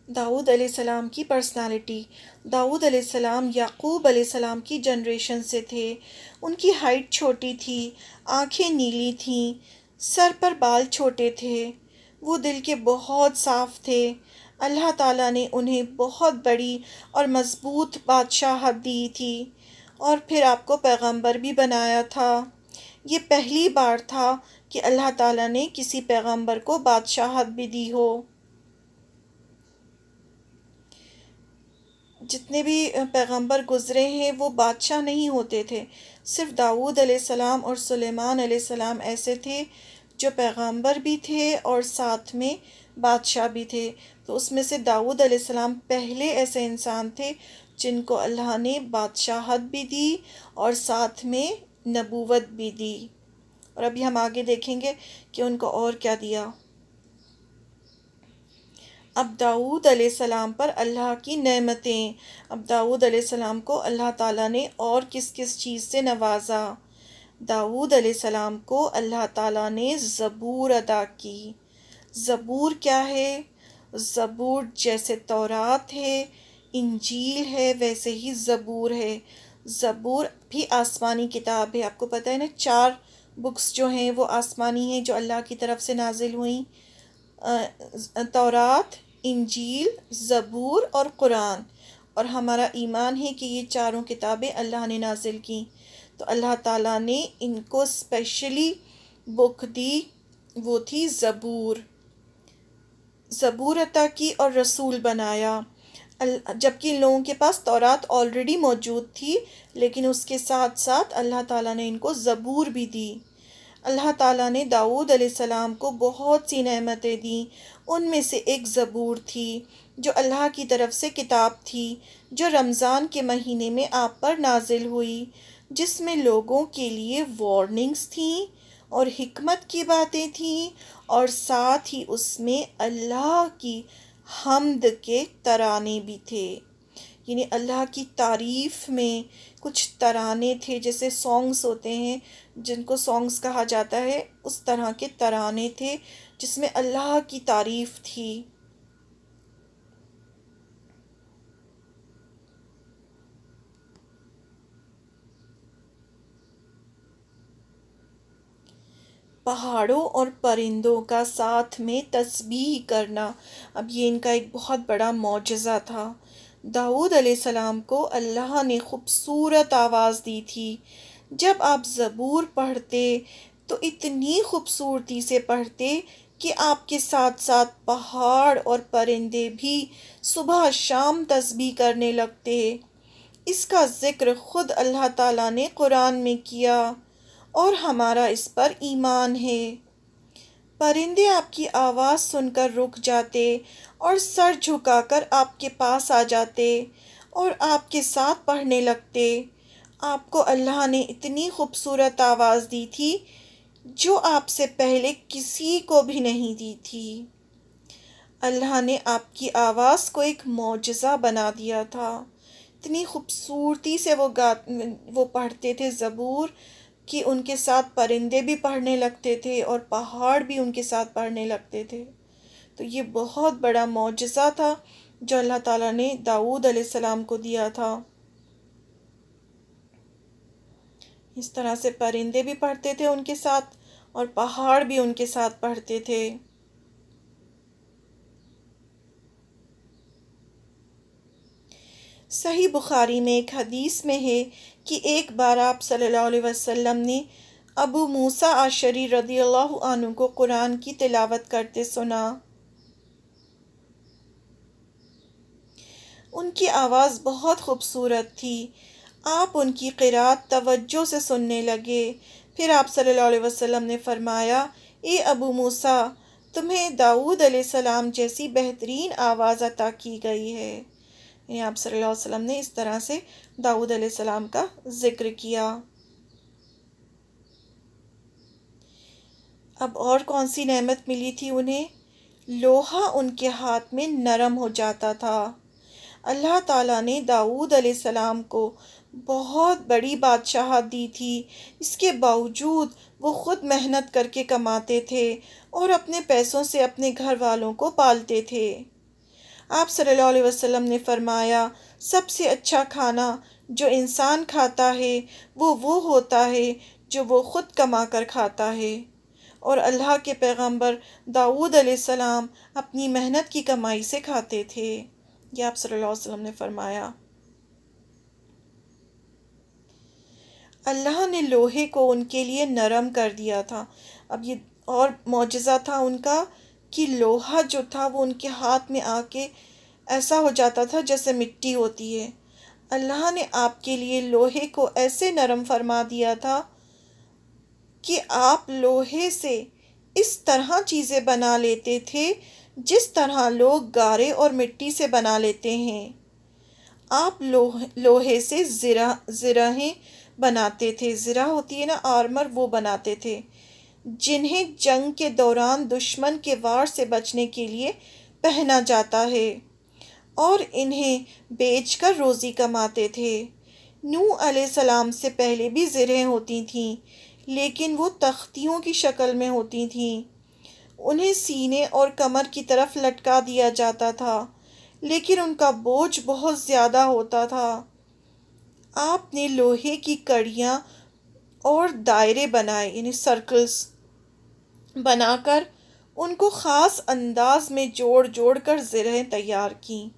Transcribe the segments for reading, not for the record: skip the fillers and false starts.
داؤد علیہ السلام کی پرسنالٹی۔ داؤد علیہ السلام یعقوب علیہ السلام کی جنریشن سے تھے۔ ان کی ہائٹ چھوٹی تھی، آنکھیں نیلی تھیں، سر پر بال چھوٹے تھے۔ وہ دل کے بہت صاف تھے۔ اللہ تعالیٰ نے انہیں بہت بڑی اور مضبوط بادشاہت دی تھی، اور پھر آپ کو پیغمبر بھی بنایا تھا۔ یہ پہلی بار تھا کہ اللہ تعالیٰ نے کسی پیغمبر کو بادشاہت بھی دی ہو۔ جتنے بھی پیغمبر گزرے ہیں وہ بادشاہ نہیں ہوتے تھے، صرف داؤد علیہ السلام اور سلیمان علیہ السلام ایسے تھے جو پیغمبر بھی تھے اور ساتھ میں بادشاہ بھی تھے۔ تو اس میں سے داؤد علیہ السلام پہلے ایسے انسان تھے جن کو اللہ نے بادشاہت بھی دی اور ساتھ میں نبوت بھی دی۔ اور ابھی ہم آگے دیکھیں گے کہ ان کو اور کیا دیا۔ اب داؤد علیہ السلام پر اللہ کی نعمتیں۔ اب داؤد علیہ السلام کو اللہ تعالیٰ نے اور کس کس چیز سے نوازا۔ داؤد علیہ السلام کو اللہ تعالیٰ نے زبور عطا کی۔ زبور کیا ہے؟ زبور جیسے تورات ہے، انجیل ہے، ویسے ہی زبور ہے۔ زبور بھی آسمانی کتاب ہے۔ آپ کو پتہ ہے نا، 4 بکس جو ہیں وہ آسمانی ہیں جو اللہ کی طرف سے نازل ہوئیں، تورات، انجیل، زبور اور قرآن۔ اور ہمارا ایمان ہے کہ یہ چاروں کتابیں اللہ نے نازل کیں۔ تو اللہ تعالیٰ نے ان کو اسپیشلی بک دی، وہ تھی زبور۔ زبور عطا کی اور رسول بنایا، جبکہ ان لوگوں کے پاس تورات آلریڈی موجود تھی، لیکن اس کے ساتھ ساتھ اللہ تعالیٰ نے ان کو زبور بھی دی۔ اللہ تعالیٰ نے داؤد علیہ السلام کو بہت سی نعمتیں دیں۔ ان میں سے ایک زبور تھی جو اللہ کی طرف سے کتاب تھی، جو رمضان کے مہینے میں آپ پر نازل ہوئی، جس میں لوگوں کے لیے وارننگز تھیں اور حکمت کی باتیں تھیں، اور ساتھ ہی اس میں اللہ کی حمد کے ترانے بھی تھے۔ یعنی اللہ کی تعریف میں کچھ ترانے تھے، جیسے سانگز ہوتے ہیں جن کو سانگز کہا جاتا ہے، اس طرح کے ترانے تھے جس میں اللہ کی تعریف تھی۔ پہاڑوں اور پرندوں کا ساتھ میں تسبیح کرنا، اب یہ ان کا ایک بہت بڑا معجزہ تھا۔ داؤد علیہ السلام کو اللہ نے خوبصورت آواز دی تھی۔ جب آپ زبور پڑھتے تو اتنی خوبصورتی سے پڑھتے کہ آپ کے ساتھ ساتھ پہاڑ اور پرندے بھی صبح شام تسبیح کرنے لگتے۔ اس کا ذکر خود اللہ تعالیٰ نے قرآن میں کیا، اور ہمارا اس پر ایمان ہے۔ پرندے آپ کی آواز سن کر رک جاتے اور سر جھکا کر آپ کے پاس آ جاتے اور آپ کے ساتھ پڑھنے لگتے۔ آپ کو اللہ نے اتنی خوبصورت آواز دی تھی جو آپ سے پہلے کسی کو بھی نہیں دی تھی۔ اللہ نے آپ کی آواز کو ایک معجزہ بنا دیا تھا۔ اتنی خوبصورتی سے وہ پڑھتے تھے زبور کہ ان کے ساتھ پرندے بھی پڑھنے لگتے تھے اور پہاڑ بھی ان کے ساتھ پڑھنے لگتے تھے۔ تو یہ بہت بڑا معجزہ تھا جو اللہ تعالیٰ نے داؤد علیہ السلام کو دیا تھا۔ اس طرح سے پرندے بھی پڑھتے تھے ان کے ساتھ اور پہاڑ بھی ان کے ساتھ پڑھتے تھے۔ صحیح بخاری میں ایک حدیث میں ہے کہ ایک بار آپ صلی اللہ علیہ وسلم نے ابو موسیٰ اشعری رضی اللہ عنہ کو قرآن کی تلاوت کرتے سنا۔ ان کی آواز بہت خوبصورت تھی۔ آپ ان کی قرأت توجہ سے سننے لگے۔ پھر آپ صلی اللہ علیہ وسلم نے فرمایا، اے ابو موسیٰ، تمہیں داؤد علیہ السلام جیسی بہترین آواز عطا کی گئی ہے۔ یعنی آپ صلی اللہ علیہ وسلم نے اس طرح سے داؤد علیہ السلام کا ذکر کیا۔ اب اور کون سی نعمت ملی تھی انہیں؟ لوہا ان کے ہاتھ میں نرم ہو جاتا تھا۔ اللہ تعالیٰ نے داؤد علیہ السلام کو بہت بڑی بادشاہت دی تھی، اس کے باوجود وہ خود محنت کر کے کماتے تھے اور اپنے پیسوں سے اپنے گھر والوں کو پالتے تھے۔ آپ صلی اللہ علیہ وسلم نے فرمایا، سب سے اچھا کھانا جو انسان کھاتا ہے وہ ہوتا ہے جو وہ خود کما کر کھاتا ہے، اور اللہ کے پیغمبر داؤد علیہ السلام اپنی محنت کی کمائی سے کھاتے تھے۔ یہ آپ صلی اللہ علیہ وسلم نے فرمایا۔ اللہ نے لوہے کو ان کے لیے نرم کر دیا تھا۔ اب یہ اور معجزہ تھا ان کا کہ لوہا جو تھا وہ ان کے ہاتھ میں آ کے ایسا ہو جاتا تھا جیسے مٹی ہوتی ہے۔ اللہ نے آپ کے لیے لوہے کو ایسے نرم فرما دیا تھا کہ آپ لوہے سے اس طرح چیزیں بنا لیتے تھے جس طرح لوگ گارے اور مٹی سے بنا لیتے ہیں۔ آپ لوہے سے زرہیں بناتے تھے، زرہ ہوتی ہے نا آرمر، وہ بناتے تھے جنہیں جنگ کے دوران دشمن کے وار سے بچنے کے لیے پہنا جاتا ہے، اور انہیں بیچ کر روزی کماتے تھے۔ نوح علیہ السلام سے پہلے بھی زرہیں ہوتی تھیں، لیکن وہ تختیوں کی شکل میں ہوتی تھیں۔ انہیں سینے اور کمر کی طرف لٹکا دیا جاتا تھا، لیکن ان کا بوجھ بہت زیادہ ہوتا تھا۔ آپ نے لوہے کی کڑیاں اور دائرے بنائے، یعنی سرکلز بنا کر ان کو خاص انداز میں جوڑ جوڑ کر زرہیں تیار کیں۔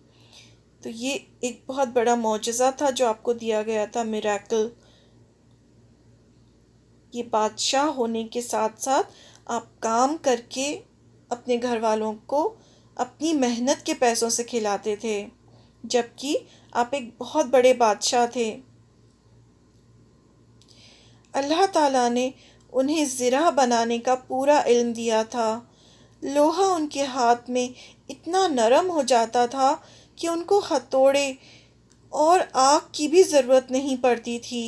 تو یہ ایک بہت بڑا معجزہ تھا جو آپ کو دیا گیا تھا، میریکل۔ یہ بادشاہ ہونے کے ساتھ ساتھ آپ کام کر کے اپنے گھر والوں کو اپنی محنت کے پیسوں سے کھلاتے تھے، جبکہ آپ ایک بہت بڑے بادشاہ تھے۔ اللہ تعالیٰ نے انہیں زرہ بنانے کا پورا علم دیا تھا۔ لوہا ان کے ہاتھ میں اتنا نرم ہو جاتا تھا کہ ان کو ہتھوڑے اور آگ کی بھی ضرورت نہیں پڑتی تھی۔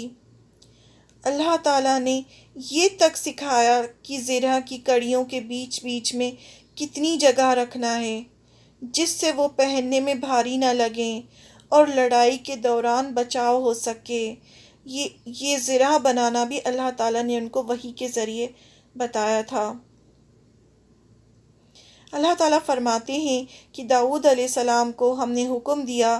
اللہ تعالیٰ نے یہ تک سکھایا کہ زرہ کی کڑیوں کے بیچ بیچ میں کتنی جگہ رکھنا ہے جس سے وہ پہننے میں بھاری نہ لگیں اور لڑائی کے دوران بچاؤ ہو سکے۔ یہ زرہ بنانا بھی اللہ تعالیٰ نے ان کو وحی کے ذریعے بتایا تھا۔ اللہ تعالیٰ فرماتے ہیں کہ داؤد علیہ السلام کو ہم نے حکم دیا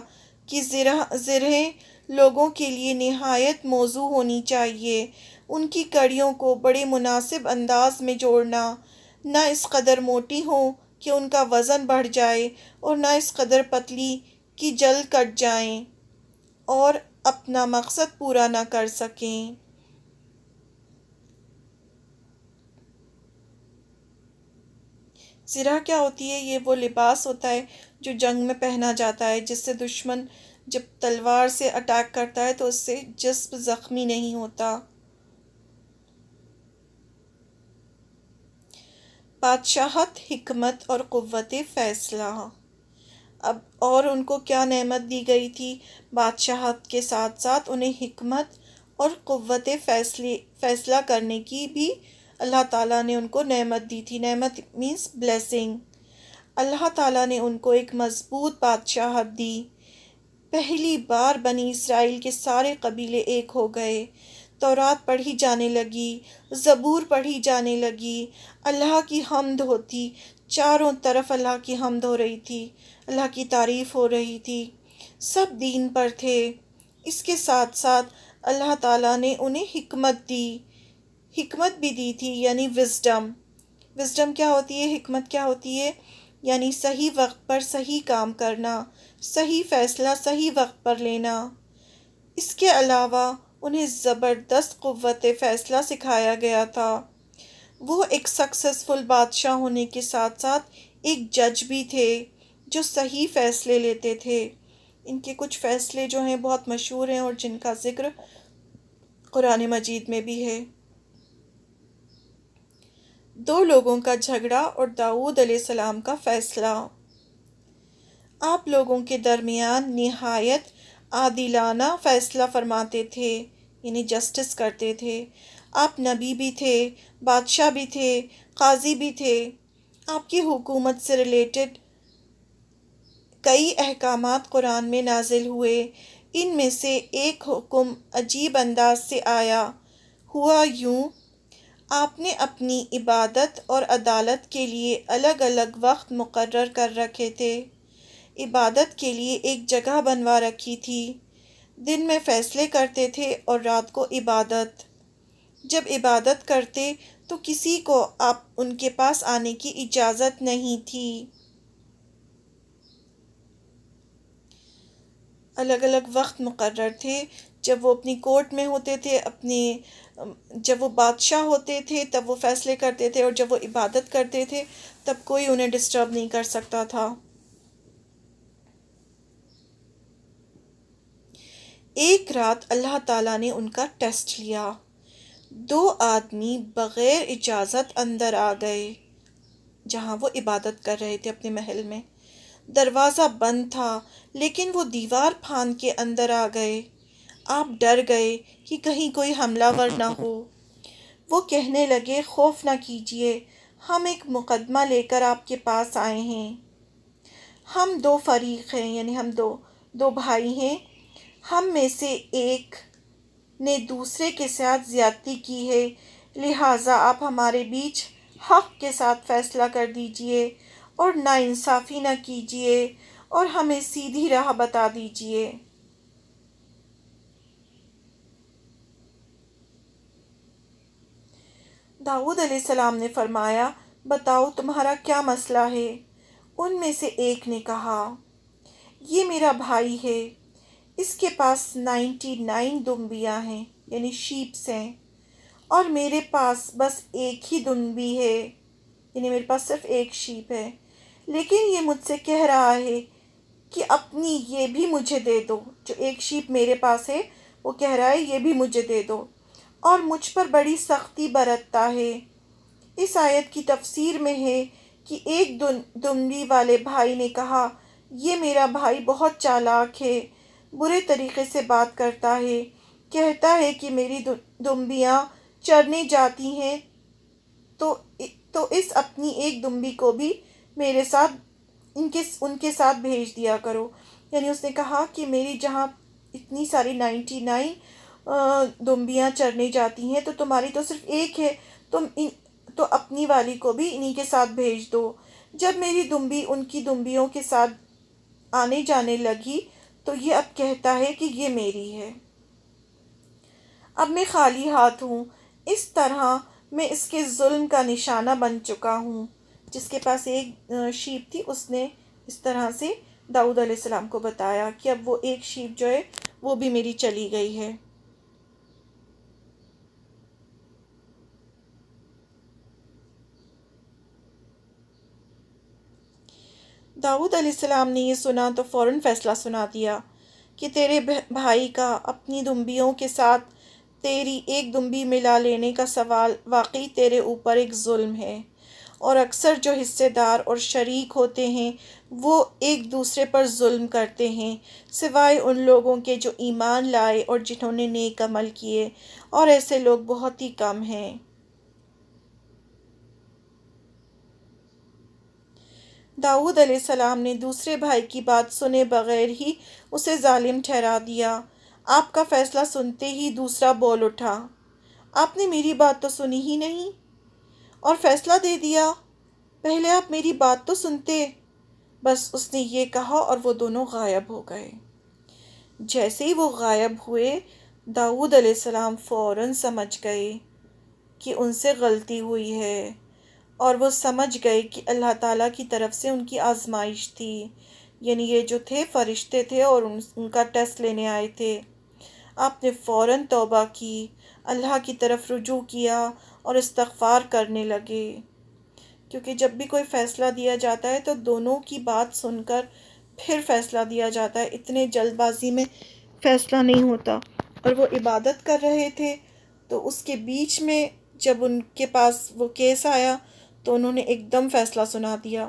کہ زرہیں لوگوں کے لیے نہایت موزوں ہونی چاہیے۔ ان کی کڑیوں کو بڑے مناسب انداز میں جوڑنا، نہ اس قدر موٹی ہوں کہ ان کا وزن بڑھ جائے اور نہ اس قدر پتلی کہ جلد کٹ جائیں اور اپنا مقصد پورا نہ کر سکیں۔ زرہ کیا ہوتی ہے؟ یہ وہ لباس ہوتا ہے جو جنگ میں پہنا جاتا ہے، جس سے دشمن جب تلوار سے اٹیک کرتا ہے تو اس سے جسم زخمی نہیں ہوتا۔ بادشاہت، حکمت اور قوت فیصلہ۔ اب اور ان کو کیا نعمت دی گئی تھی؟ بادشاہت کے ساتھ ساتھ انہیں حکمت اور قوت فیصلہ کرنے کی بھی اللہ تعالیٰ نے ان کو نعمت دی تھی۔ نعمت مینس بلیسنگ۔ اللہ تعالیٰ نے ان کو ایک مضبوط بادشاہت دی۔ پہلی بار بنی اسرائیل کے سارے قبیلے ایک ہو گئے، تورات پڑھی جانے لگی، زبور پڑھی جانے لگی، اللہ کی حمد ہوتی، چاروں طرف اللہ کی حمد ہو رہی تھی، اللہ کی تعریف ہو رہی تھی، سب دین پر تھے۔ اس کے ساتھ ساتھ اللہ تعالیٰ نے انہیں حکمت دی، حکمت بھی دی تھی، یعنی وزڈم۔ وزڈم کیا ہوتی ہے؟ حکمت کیا ہوتی ہے؟ یعنی صحیح وقت پر صحیح کام کرنا، صحیح فیصلہ صحیح وقت پر لینا۔ اس کے علاوہ انہیں زبردست قوت فیصلہ سکھایا گیا تھا۔ وہ ایک سکسیسفل بادشاہ ہونے کے ساتھ ساتھ ایک جج بھی تھے جو صحیح فیصلے لیتے تھے۔ ان کے کچھ فیصلے جو ہیں بہت مشہور ہیں اور جن کا ذکر قرآن مجید میں بھی ہے۔ 2 لوگوں کا جھگڑا اور داؤد علیہ السلام کا فیصلہ۔ آپ لوگوں کے درمیان نہایت عادلانہ فیصلہ فرماتے تھے، یعنی جسٹس کرتے تھے۔ آپ نبی بھی تھے، بادشاہ بھی تھے، قاضی بھی تھے۔ آپ کی حکومت سے ریلیٹڈ کئی احکامات قرآن میں نازل ہوئے۔ ان میں سے ایک حکم عجیب انداز سے آیا ہوا یوں: آپ نے اپنی عبادت اور عدالت کے لیے الگ الگ وقت مقرر کر رکھے تھے۔ عبادت کے لیے ایک جگہ بنوا رکھی تھی۔ دن میں فیصلے کرتے تھے اور رات کو عبادت۔ جب عبادت کرتے تو کسی کو آپ ان کے پاس آنے کی اجازت نہیں تھی۔ الگ الگ وقت مقرر تھے، جب وہ اپنی کورٹ میں ہوتے تھے، جب وہ بادشاہ ہوتے تھے تب وہ فیصلے کرتے تھے، اور جب وہ عبادت کرتے تھے تب کوئی انہیں ڈسٹرب نہیں کر سکتا تھا۔ ایک رات اللہ تعالیٰ نے ان کا ٹیسٹ لیا۔ دو آدمی بغیر اجازت اندر آ گئے جہاں وہ عبادت کر رہے تھے اپنے محل میں۔ دروازہ بند تھا لیکن وہ دیوار پھاند کے اندر آ گئے۔ آپ ڈر گئے کہ کہیں کوئی حملہ ور نہ ہو۔ وہ کہنے لگے، خوف نہ کیجیے، ہم ایک مقدمہ لے کر آپ کے پاس آئے ہیں۔ ہم دو فریق ہیں، یعنی ہم دو بھائی ہیں۔ ہم میں سے ایک نے دوسرے کے ساتھ زیادتی کی ہے، لہٰذا آپ ہمارے بیچ حق کے ساتھ فیصلہ کر دیجئے اور ناانصافی نہ کیجیے اور ہمیں سیدھی راہ بتا دیجیے۔ داؤد علیہ السلام نے فرمایا، بتاؤ تمہارا کیا مسئلہ ہے؟ ان میں سے ایک نے کہا، یہ میرا بھائی ہے، اس کے پاس 99 دمبیاں ہیں، یعنی شیپس ہیں، اور میرے پاس بس ایک ہی دمبی ہے، یعنی میرے پاس صرف ایک شیپ ہے، لیکن یہ مجھ سے کہہ رہا ہے کہ اپنی یہ بھی مجھے دے دو۔ جو ایک شیپ میرے پاس ہے وہ کہہ رہا ہے یہ بھی مجھے دے دو، اور مجھ پر بڑی سختی برتتا ہے۔ اس آیت کی تفسیر میں ہے کہ ایک دمبی والے بھائی نے کہا، یہ میرا بھائی بہت چالاک ہے، برے طریقے سے بات کرتا ہے، کہتا ہے کہ میری دمبیاں چرنے جاتی ہیں تو اس اپنی ایک دمبی کو بھی میرے ساتھ ان کے ساتھ بھیج دیا کرو۔ یعنی اس نے کہا کہ میری جہاں اتنی ساری 99 دمبیاں چرنے جاتی ہیں تو تمہاری تو صرف ایک ہے، تو اپنی والی کو بھی انہی کے ساتھ بھیج دو۔ جب میری دمبی ان کی دمبیوں کے ساتھ آنے جانے لگی تو یہ اب کہتا ہے کہ یہ میری ہے۔ اب میں خالی ہاتھ ہوں، اس طرح میں اس کے ظلم کا نشانہ بن چکا ہوں۔ جس کے پاس ایک شیپ تھی اس نے اس طرح سے داؤد علیہ السلام کو بتایا کہ اب وہ ایک شیپ جو ہے وہ بھی میری چلی گئی ہے۔ داؤد علیہ السلام نے یہ سنا تو فوراً فیصلہ سنا دیا کہ تیرے بھائی کا اپنی دمبیوں کے ساتھ تیری ایک دمبی ملا لینے کا سوال واقعی تیرے اوپر ایک ظلم ہے، اور اکثر جو حصے دار اور شریک ہوتے ہیں وہ ایک دوسرے پر ظلم کرتے ہیں، سوائے ان لوگوں کے جو ایمان لائے اور جنہوں نے نیک عمل کیے، اور ایسے لوگ بہت ہی کم ہیں۔ داؤد علیہ السلام نے دوسرے بھائی کی بات سنے بغیر ہی اسے ظالم ٹھہرا دیا۔ آپ کا فیصلہ سنتے ہی دوسرا بول اٹھا، آپ نے میری بات تو سنی ہی نہیں اور فیصلہ دے دیا، پہلے آپ میری بات تو سنتے۔ بس اس نے یہ کہا اور وہ دونوں غائب ہو گئے۔ جیسے ہی وہ غائب ہوئے، داؤد علیہ السلام فوراً سمجھ گئے کہ ان سے غلطی ہوئی ہے، اور وہ سمجھ گئے کہ اللہ تعالیٰ کی طرف سے ان کی آزمائش تھی، یعنی یہ جو تھے فرشتے تھے اور ان کا ٹیسٹ لینے آئے تھے۔ آپ نے فوراً توبہ کی، اللہ کی طرف رجوع کیا اور استغفار کرنے لگے، کیونکہ جب بھی کوئی فیصلہ دیا جاتا ہے تو دونوں کی بات سن کر پھر فیصلہ دیا جاتا ہے، اتنے جلد بازی میں فیصلہ نہیں ہوتا۔ اور وہ عبادت کر رہے تھے تو اس کے بیچ میں جب ان کے پاس وہ کیس آیا تو انہوں نے ایک دم فیصلہ سنا دیا،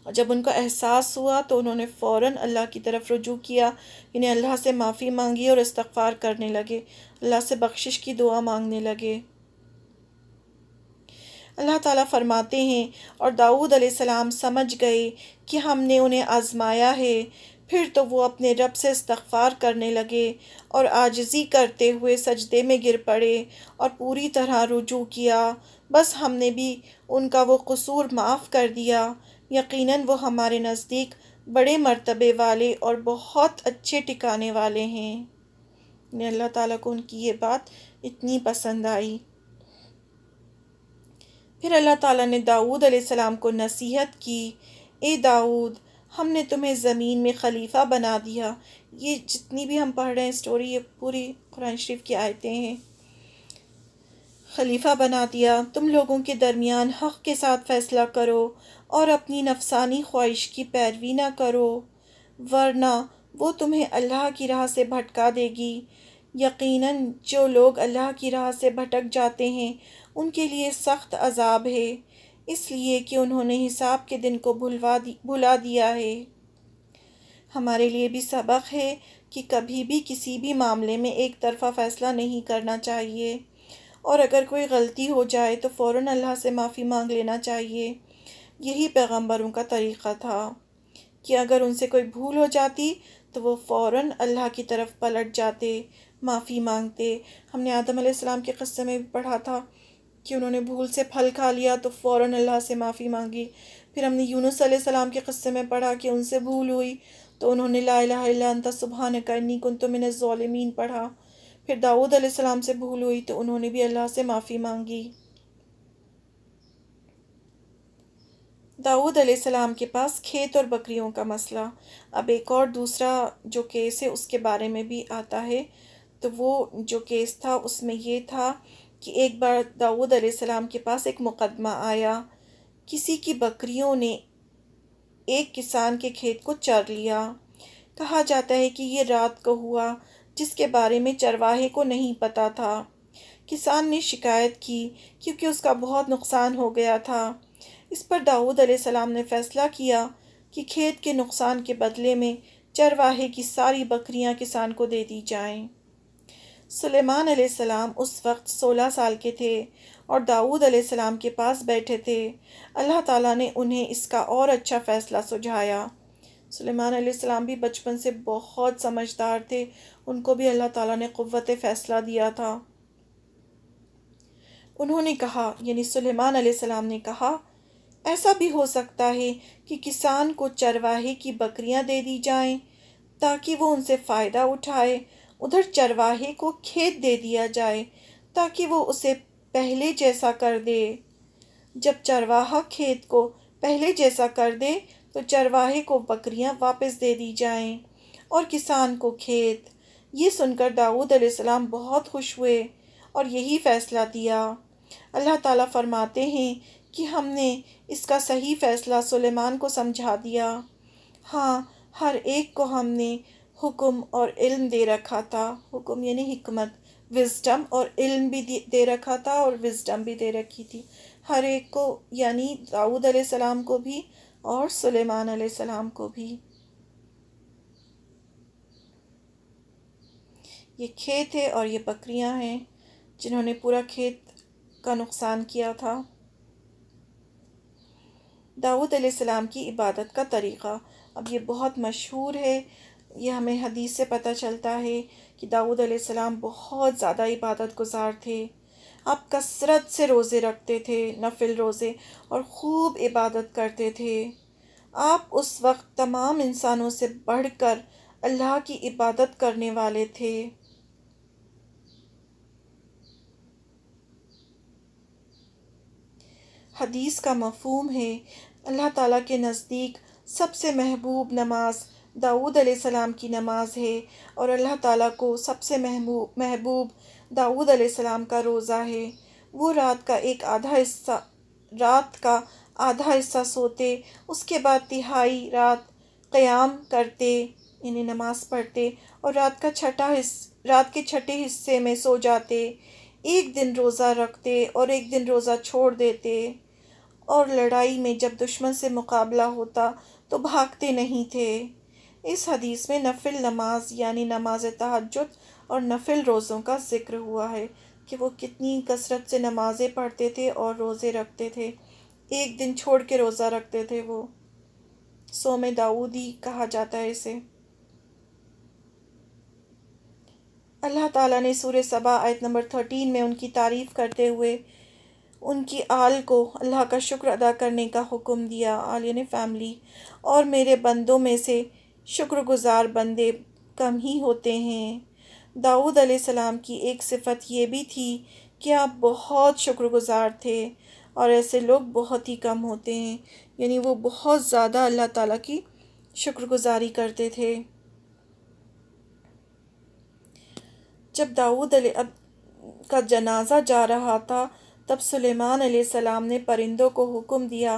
اور جب ان کو احساس ہوا تو انہوں نے فوراً اللہ کی طرف رجوع کیا، یعنی اللہ سے معافی مانگی اور استغفار کرنے لگے، اللہ سے بخشش کی دعا مانگنے لگے۔ اللہ تعالیٰ فرماتے ہیں، اور داؤد علیہ السلام سمجھ گئے کہ ہم نے انہیں آزمایا ہے، پھر تو وہ اپنے رب سے استغفار کرنے لگے اور عاجزی کرتے ہوئے سجدے میں گر پڑے اور پوری طرح رجوع کیا، بس ہم نے بھی ان کا وہ قصور معاف کر دیا، یقیناً وہ ہمارے نزدیک بڑے مرتبے والے اور بہت اچھے ٹھکانے والے ہیں۔ اللہ تعالیٰ کو ان کی یہ بات اتنی پسند آئی۔ پھر اللہ تعالیٰ نے داؤد علیہ السلام کو نصیحت کی، اے داؤد، ہم نے تمہیں زمین میں خلیفہ بنا دیا۔ یہ جتنی بھی ہم پڑھ رہے ہیں اسٹوری، یہ پوری قرآن شریف کی آیتیں ہیں۔ خلیفہ بنا دیا، تم لوگوں کے درمیان حق کے ساتھ فیصلہ کرو اور اپنی نفسانی خواہش کی پیروی نہ کرو، ورنہ وہ تمہیں اللہ کی راہ سے بھٹکا دے گی۔ یقیناً جو لوگ اللہ کی راہ سے بھٹک جاتے ہیں ان کے لیے سخت عذاب ہے، اس لیے کہ انہوں نے حساب کے دن کو بھلا دیا ہے۔ ہمارے لیے بھی سبق ہے کہ کبھی بھی کسی بھی معاملے میں ایک طرفہ فیصلہ نہیں کرنا چاہیے، اور اگر کوئی غلطی ہو جائے تو فوراً اللہ سے معافی مانگ لینا چاہیے۔ یہی پیغمبروں کا طریقہ تھا کہ اگر ان سے کوئی بھول ہو جاتی تو وہ فوراً اللہ کی طرف پلٹ جاتے، معافی مانگتے۔ ہم نے آدم علیہ السلام کے قصے میں بھی پڑھا تھا کہ انہوں نے بھول سے پھل کھا لیا تو فوراً اللہ سے معافی مانگی۔ پھر ہم نے یونس علیہ السلام کے قصے میں پڑھا کہ ان سے بھول ہوئی تو انہوں نے لا الہ الا انت سبحانک انی کنت من الظالمین پڑھا۔ پھر داؤد علیہ السلام سے بھول ہوئی تو انہوں نے بھی اللہ سے معافی مانگی۔ داؤد علیہ السلام کے پاس کھیت اور بکریوں کا مسئلہ۔ اب ایک اور دوسرا جو کیس ہے اس کے بارے میں بھی آتا ہے، تو وہ جو کیس تھا اس میں یہ تھا کہ ایک بار داؤد علیہ السلام کے پاس ایک مقدمہ آیا، کسی کی بکریوں نے ایک کسان کے کھیت کو چر لیا۔ کہا جاتا ہے کہ یہ رات کو ہوا، جس کے بارے میں چرواہے کو نہیں پتہ تھا۔ کسان نے شکایت کی کیونکہ اس کا بہت نقصان ہو گیا تھا۔ اس پر داؤد علیہ السلام نے فیصلہ کیا کہ کھیت کے نقصان کے بدلے میں چرواہے کی ساری بکریاں کسان کو دے دی جائیں۔ سلیمان علیہ السلام اس وقت 16 سال کے تھے اور داؤد علیہ السلام کے پاس بیٹھے تھے۔ اللہ تعالیٰ نے انہیں اس کا اور اچھا فیصلہ سجھایا۔ سلیمان علیہ السلام بھی بچپن سے بہت سمجھدار تھے، ان کو بھی اللہ تعالیٰ نے قوت فیصلہ دیا تھا۔ انہوں نے کہا، یعنی سلیمان علیہ السلام نے کہا، ایسا بھی ہو سکتا ہے کہ کسان کو چرواہے کی بکریاں دے دی جائیں تاکہ وہ ان سے فائدہ اٹھائے، ادھر چرواہے کو کھیت دے دیا جائے تاکہ وہ اسے پہلے جیسا کر دے۔ جب چرواہا کھیت کو پہلے جیسا کر دے تو چرواہے کو بکریاں واپس دے دی جائیں اور کسان کو کھیت۔ یہ سن کر داؤد علیہ السلام بہت خوش ہوئے اور یہی فیصلہ دیا۔ اللہ تعالیٰ فرماتے ہیں کہ ہم نے اس کا صحیح فیصلہ سلیمان کو سمجھا دیا۔ ہاں، ہر ایک کو ہم نے حکم اور علم دے رکھا تھا۔ حکم یعنی حکمت، وزڈم، اور علم بھی دے رکھا تھا اور وزڈم بھی دے رکھی تھی ہر ایک کو، یعنی داؤد علیہ السلام کو بھی اور سلیمان علیہ السلام کو بھی۔ یہ کھیت ہے اور یہ بکریاں ہیں جنہوں نے پورا کھیت کا نقصان کیا تھا۔ داؤد علیہ السلام کی عبادت کا طریقہ، اب یہ بہت مشہور ہے، یہ ہمیں حدیث سے پتہ چلتا ہے کہ داؤد علیہ السلام بہت زیادہ عبادت گزار تھے۔ آپ کثرت سے روزے رکھتے تھے، نفل روزے، اور خوب عبادت کرتے تھے۔ آپ اس وقت تمام انسانوں سے بڑھ کر اللہ کی عبادت کرنے والے تھے۔ حدیث کا مفہوم ہے، اللہ تعالیٰ کے نزدیک سب سے محبوب نماز داؤد علیہ السلام کی نماز ہے، اور اللہ تعالیٰ کو سب سے محبوب داؤد علیہ السلام کا روزہ ہے۔ وہ رات کا آدھا حصہ سوتے، اس کے بعد تہائی رات قیام کرتے، یعنی نماز پڑھتے، اور رات کے چھٹے حصے میں سو جاتے۔ ایک دن روزہ رکھتے اور ایک دن روزہ چھوڑ دیتے، اور لڑائی میں جب دشمن سے مقابلہ ہوتا تو بھاگتے نہیں تھے۔ اس حدیث میں نفل نماز یعنی نماز تہجد اور نفل روزوں کا ذکر ہوا ہے کہ وہ کتنی کثرت سے نمازیں پڑھتے تھے اور روزے رکھتے تھے، ایک دن چھوڑ کے روزہ رکھتے تھے۔ وہ صوم داؤدی کہا جاتا ہے اسے۔ اللہ تعالیٰ نے سورہ سبا آیت نمبر 13 میں ان کی تعریف کرتے ہوئے ان کی آل کو اللہ کا شکر ادا کرنے کا حکم دیا، آل یعنی فیملی، اور میرے بندوں میں سے شکر گزار بندے کم ہی ہوتے ہیں۔ داؤد علیہ السلام کی ایک صفت یہ بھی تھی کہ آپ بہت شکر گزار تھے، اور ایسے لوگ بہت ہی کم ہوتے ہیں، یعنی وہ بہت زیادہ اللہ تعالیٰ کی شکر گزاری کرتے تھے۔ جب داؤد علیہ کا جنازہ جا رہا تھا، تب سلیمان علیہ السلام نے پرندوں کو حکم دیا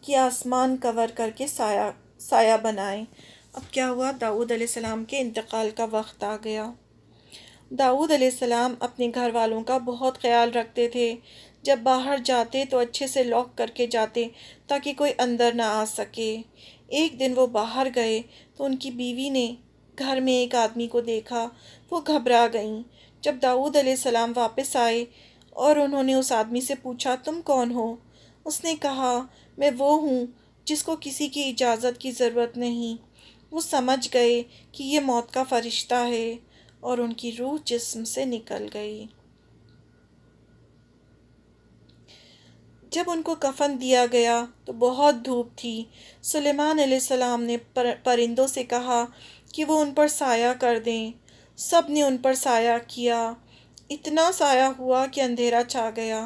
کہ آسمان کور کر کے سایہ بنائیں۔ اب کیا ہوا، داؤد علیہ السلام کے انتقال کا وقت آ گیا۔ داؤد علیہ السلام اپنے گھر والوں کا بہت خیال رکھتے تھے۔ جب باہر جاتے تو اچھے سے لاک کر کے جاتے تاکہ کوئی اندر نہ آ سکے۔ ایک دن وہ باہر گئے تو ان کی بیوی نے گھر میں ایک آدمی کو دیکھا، وہ گھبرا گئیں۔ جب داؤد علیہ السلام واپس آئے اور انہوں نے اس آدمی سے پوچھا، تم کون ہو؟ اس نے کہا، میں وہ ہوں جس کو کسی کی اجازت کی ضرورت نہیں۔ وہ سمجھ گئے کہ یہ موت کا فرشتہ ہے، اور ان کی روح جسم سے نکل گئی۔ جب ان کو کفن دیا گیا تو بہت دھوپ تھی۔ سلیمان علیہ السلام نے پرندوں سے کہا کہ وہ ان پر سایہ کر دیں۔ سب نے ان پر سایہ کیا، اتنا سایہ ہوا کہ اندھیرا چھا گیا۔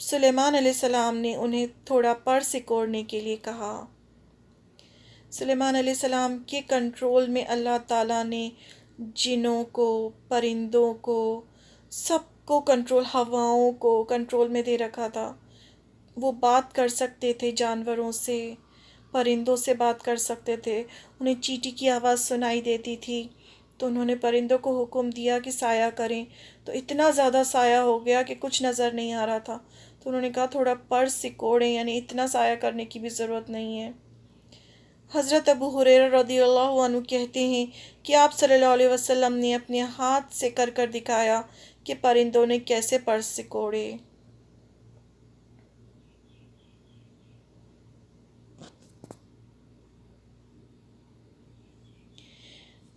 سلیمان علیہ السلام نے انہیں تھوڑا پر سکوڑنے کے لیے کہا۔ سلیمان علیہ السلام کے کنٹرول میں اللہ تعالیٰ نے جنوں کو، پرندوں کو، سب کو کنٹرول، ہواؤں کو کنٹرول میں دے رکھا تھا۔ وہ بات کر سکتے تھے جانوروں سے، پرندوں سے بات کر سکتے تھے، انہیں چیٹی کی آواز سنائی دیتی تھی۔ تو انہوں نے پرندوں کو حکم دیا کہ سایہ کریں، تو اتنا زیادہ سایہ ہو گیا کہ کچھ نظر نہیں آ رہا تھا۔ تو انہوں نے کہا تھوڑا پر سکوڑیں، یعنی اتنا سایہ کرنے کی بھی ضرورت نہیں ہے۔ حضرت ابو ہریرہ رضی اللہ عنہ کہتے ہیں کہ آپ صلی اللہ علیہ وسلم نے اپنے ہاتھ سے کر کر دکھایا کہ پرندوں نے کیسے پر سکوڑے۔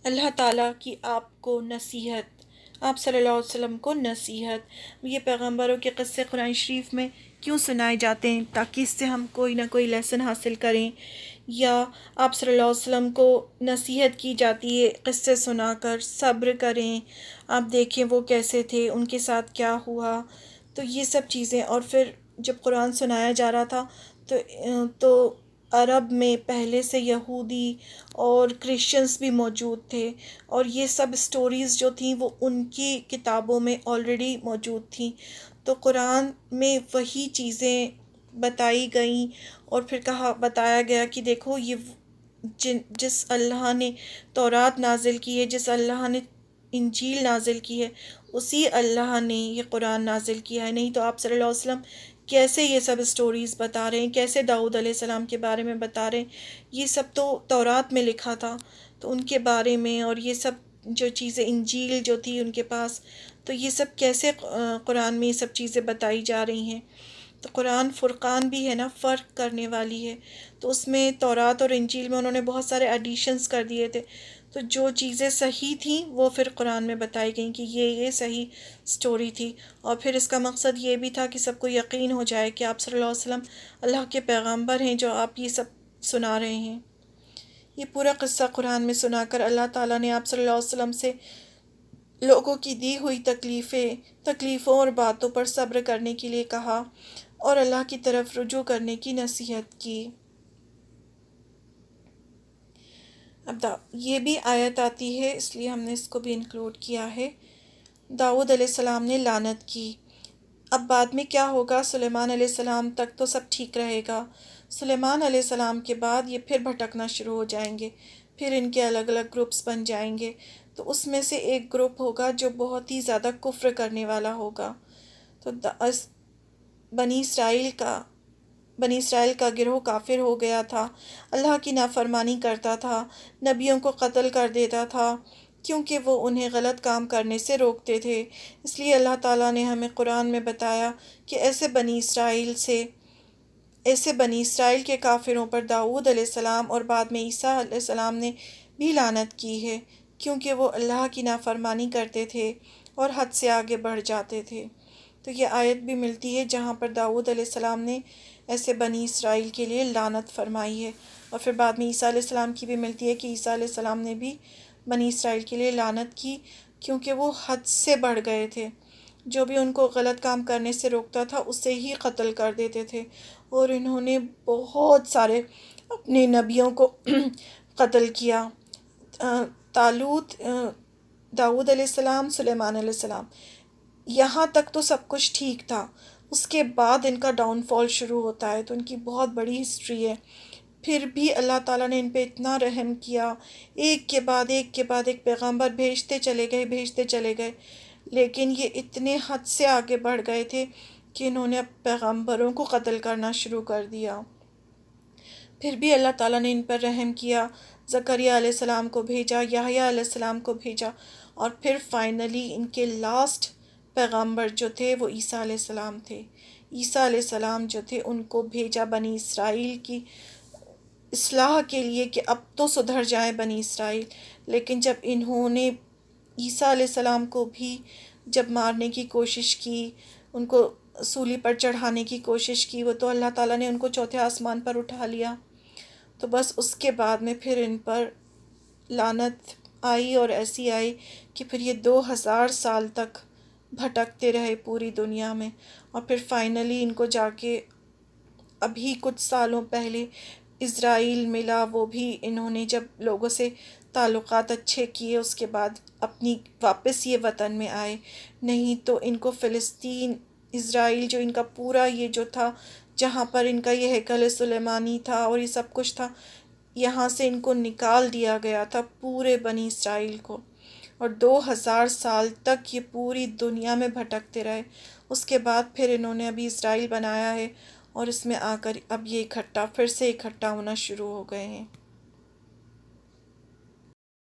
اللہ تعالیٰ کی آپ کو نصیحت، آپ صلی اللہ علیہ وسلم کو نصیحت۔ یہ پیغمبروں کے قصے قرآن شریف میں کیوں سنائے جاتے ہیں؟ تاکہ اس سے ہم کوئی نہ کوئی لیسن حاصل کریں، یا آپ صلی اللہ علیہ وسلم کو نصیحت کی جاتی ہے قصے سنا کر، صبر کریں، آپ دیکھیں وہ کیسے تھے، ان کے ساتھ کیا ہوا۔ تو یہ سب چیزیں، اور پھر جب قرآن سنایا جا رہا تھا تو عرب میں پہلے سے یہودی اور کرسچنز بھی موجود تھے، اور یہ سب سٹوریز جو تھیں وہ ان کی کتابوں میں آلریڈی موجود تھیں۔ تو قرآن میں وہی چیزیں بتائی گئیں، اور پھر بتایا گیا کہ دیکھو یہ جس اللہ نے تورات نازل کی ہے، جس اللہ نے انجیل نازل کی ہے، اسی اللہ نے یہ قرآن نازل کیا ہے۔ نہیں تو آپ صلی اللہ علیہ وسلم کیسے یہ سب سٹوریز بتا رہے ہیں، کیسے داؤد علیہ السلام کے بارے میں بتا رہے ہیں؟ یہ سب تو تورات میں لکھا تھا، تو ان کے بارے میں، اور یہ سب جو چیزیں انجیل جو تھی ان کے پاس، تو یہ سب کیسے قرآن میں یہ سب چیزیں بتائی جا رہی ہیں؟ تو قرآن فرقان بھی ہے نا، فرق کرنے والی ہے۔ تو اس میں تورات اور انجیل میں انہوں نے بہت سارے ایڈیشنز کر دیے تھے، تو جو چیزیں صحیح تھیں وہ پھر قرآن میں بتائی گئیں کہ یہ صحیح سٹوری تھی۔ اور پھر اس کا مقصد یہ بھی تھا کہ سب کو یقین ہو جائے کہ آپ صلی اللہ علیہ وسلم اللہ کے پیغمبر ہیں جو آپ یہ سب سنا رہے ہیں۔ یہ پورا قصہ قرآن میں سنا کر اللہ تعالیٰ نے آپ صلی اللہ علیہ وسلم سے لوگوں کی دی ہوئی تکلیفوں اور باتوں پر صبر کرنے کے لیے کہا، اور اللہ کی طرف رجوع کرنے کی نصیحت کی۔ اب یہ بھی آیت آتی ہے، اس لیے ہم نے اس کو بھی انکلوڈ کیا ہے۔ داؤد علیہ السلام نے لعنت کی۔ اب بعد میں کیا ہوگا؟ سلیمان علیہ السلام تک تو سب ٹھیک رہے گا، سلیمان علیہ السلام کے بعد یہ پھر بھٹکنا شروع ہو جائیں گے، پھر ان کے الگ الگ گروپس بن جائیں گے۔ تو اس میں سے ایک گروپ ہوگا جو بہت ہی زیادہ کفر کرنے والا ہوگا۔ تو بنی اسرائیل کا گروہ کافر ہو گیا تھا، اللہ کی نافرمانی کرتا تھا، نبیوں کو قتل کر دیتا تھا، کیونکہ وہ انہیں غلط کام کرنے سے روکتے تھے۔ اس لیے اللہ تعالیٰ نے ہمیں قرآن میں بتایا کہ ایسے بنی اسرائیل کے کافروں پر داؤد علیہ السلام اور بعد میں عیسیٰ علیہ السلام نے بھی لعنت کی ہے، کیونکہ وہ اللہ کی نافرمانی کرتے تھے اور حد سے آگے بڑھ جاتے تھے۔ تو یہ آیت بھی ملتی ہے جہاں پر داؤد علیہ السلام نے ایسے بنی اسرائیل کے لیے لعنت فرمائی ہے، اور پھر بعد میں عیسیٰ علیہ السلام کی بھی ملتی ہے کہ عیسیٰ علیہ السلام نے بھی بنی اسرائیل کے لیے لعنت کی، کیونکہ وہ حد سے بڑھ گئے تھے، جو بھی ان کو غلط کام کرنے سے روکتا تھا اسے ہی قتل کر دیتے تھے، اور انہوں نے بہت سارے اپنے نبیوں کو قتل کیا۔ طالوت، داؤد علیہ السلام، سلیمان علیہ السلام، یہاں تک تو سب کچھ ٹھیک تھا، اس کے بعد ان کا ڈاؤن فال شروع ہوتا ہے، تو ان کی بہت بڑی ہسٹری ہے۔ پھر بھی اللہ تعالیٰ نے ان پہ اتنا رحم کیا، ایک کے بعد ایک کے بعد ایک پیغمبر بھیجتے چلے گئے، لیکن یہ اتنے حد سے آگے بڑھ گئے تھے کہ انہوں نے اب پیغمبروں کو قتل کرنا شروع کر دیا۔ پھر بھی اللہ تعالیٰ نے ان پر رحم کیا، زکریا علیہ السلام کو بھیجا، یحییٰ علیہ السلام کو بھیجا، اور پھر فائنلی ان کے لاسٹ پیغمبر جو تھے وہ عیسیٰ علیہ السلام تھے۔ عیسیٰ علیہ السلام جو تھے ان کو بھیجا بنی اسرائیل کی اصلاح کے لیے کہ اب تو سدھر جائیں بنی اسرائیل، لیکن جب انہوں نے عیسیٰ علیہ السلام کو بھی جب مارنے کی کوشش کی، ان کو سولی پر چڑھانے کی کوشش کی، وہ تو اللہ تعالیٰ نے ان کو چوتھے آسمان پر اٹھا لیا، تو بس اس کے بعد میں پھر ان پر لعنت آئی، اور ایسی آئی کہ پھر یہ 2000 سال تک بھٹکتے رہے پوری دنیا میں، اور پھر فائنلی ان کو جا کے ابھی کچھ سالوں پہلے اسرائیل ملا، وہ بھی انہوں نے جب لوگوں سے تعلقات اچھے کیے اس کے بعد اپنی واپس یہ وطن میں آئے، نہیں تو ان کو فلسطین، اسرائیل جو ان کا پورا یہ جو تھا جہاں پر ان کا یہ ہیکل سلیمانی تھا اور یہ سب کچھ تھا، یہاں سے ان کو نکال دیا گیا تھا پورے بنی اسرائیل کو، اور 2000 سال تک یہ پوری دنیا میں بھٹکتے رہے۔ اس کے بعد پھر انہوں نے ابھی اسرائیل بنایا ہے، اور اس میں آ کر اب یہ پھر سے اکٹھا ہونا شروع ہو گئے ہیں۔